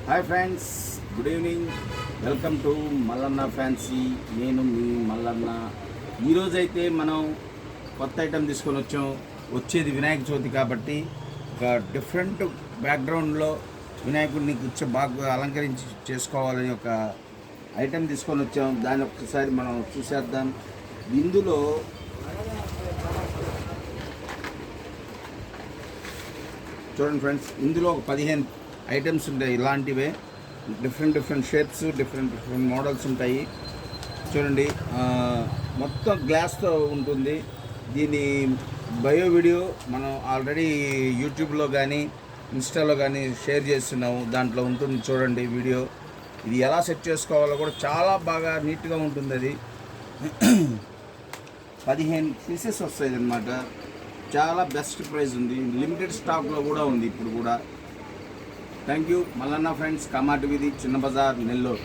Hi friends, good evening. Welcome to Mallanna fancy. నేను మీ మల్లన్న. ఈరోజైతే మనం కొత్త ఐటెం తీసుకొని వచ్చాం. వచ్చేది వినాయక చవితి కాబట్టి ఒక డిఫరెంట్ బ్యాక్గ్రౌండ్లో వినాయకుడిని బాగా అలంకరించి చేసుకోవాలని ఒక ఐటెం తీసుకొని వచ్చాం. దాన్ని ఒక్కసారి మనం చూసేద్దాం. ఇందులో చూడండి ఫ్రెండ్స్, ఇందులో ఒక 15 ఐటమ్స్ ఉంటాయి. ఇలాంటివే డిఫరెంట్ షేప్స్, డిఫరెంట్ మోడల్స్ ఉంటాయి. చూడండి, మొత్తం గ్లాస్తో ఉంటుంది. దీని బయో వీడియో మనం ఆల్రెడీ యూట్యూబ్లో కానీ ఇన్స్టాలో కానీ షేర్ చేస్తున్నాము. దాంట్లో ఉంటుంది, చూడండి వీడియో. ఇది ఎలా సెట్ చేసుకోవాలో కూడా చాలా బాగా నీట్గా ఉంటుంది. అది 15 పీసెస్ వస్తాయి అన్నమాట. చాలా బెస్ట్ ప్రైస్ ఉంది. లిమిటెడ్ స్టాక్లో కూడా ఉంది ఇప్పుడు కూడా. Thank you. మల్లన్న ఫ్రెండ్స్, కామాటి వీధి, చిన్న బజార్, నెల్లూరు.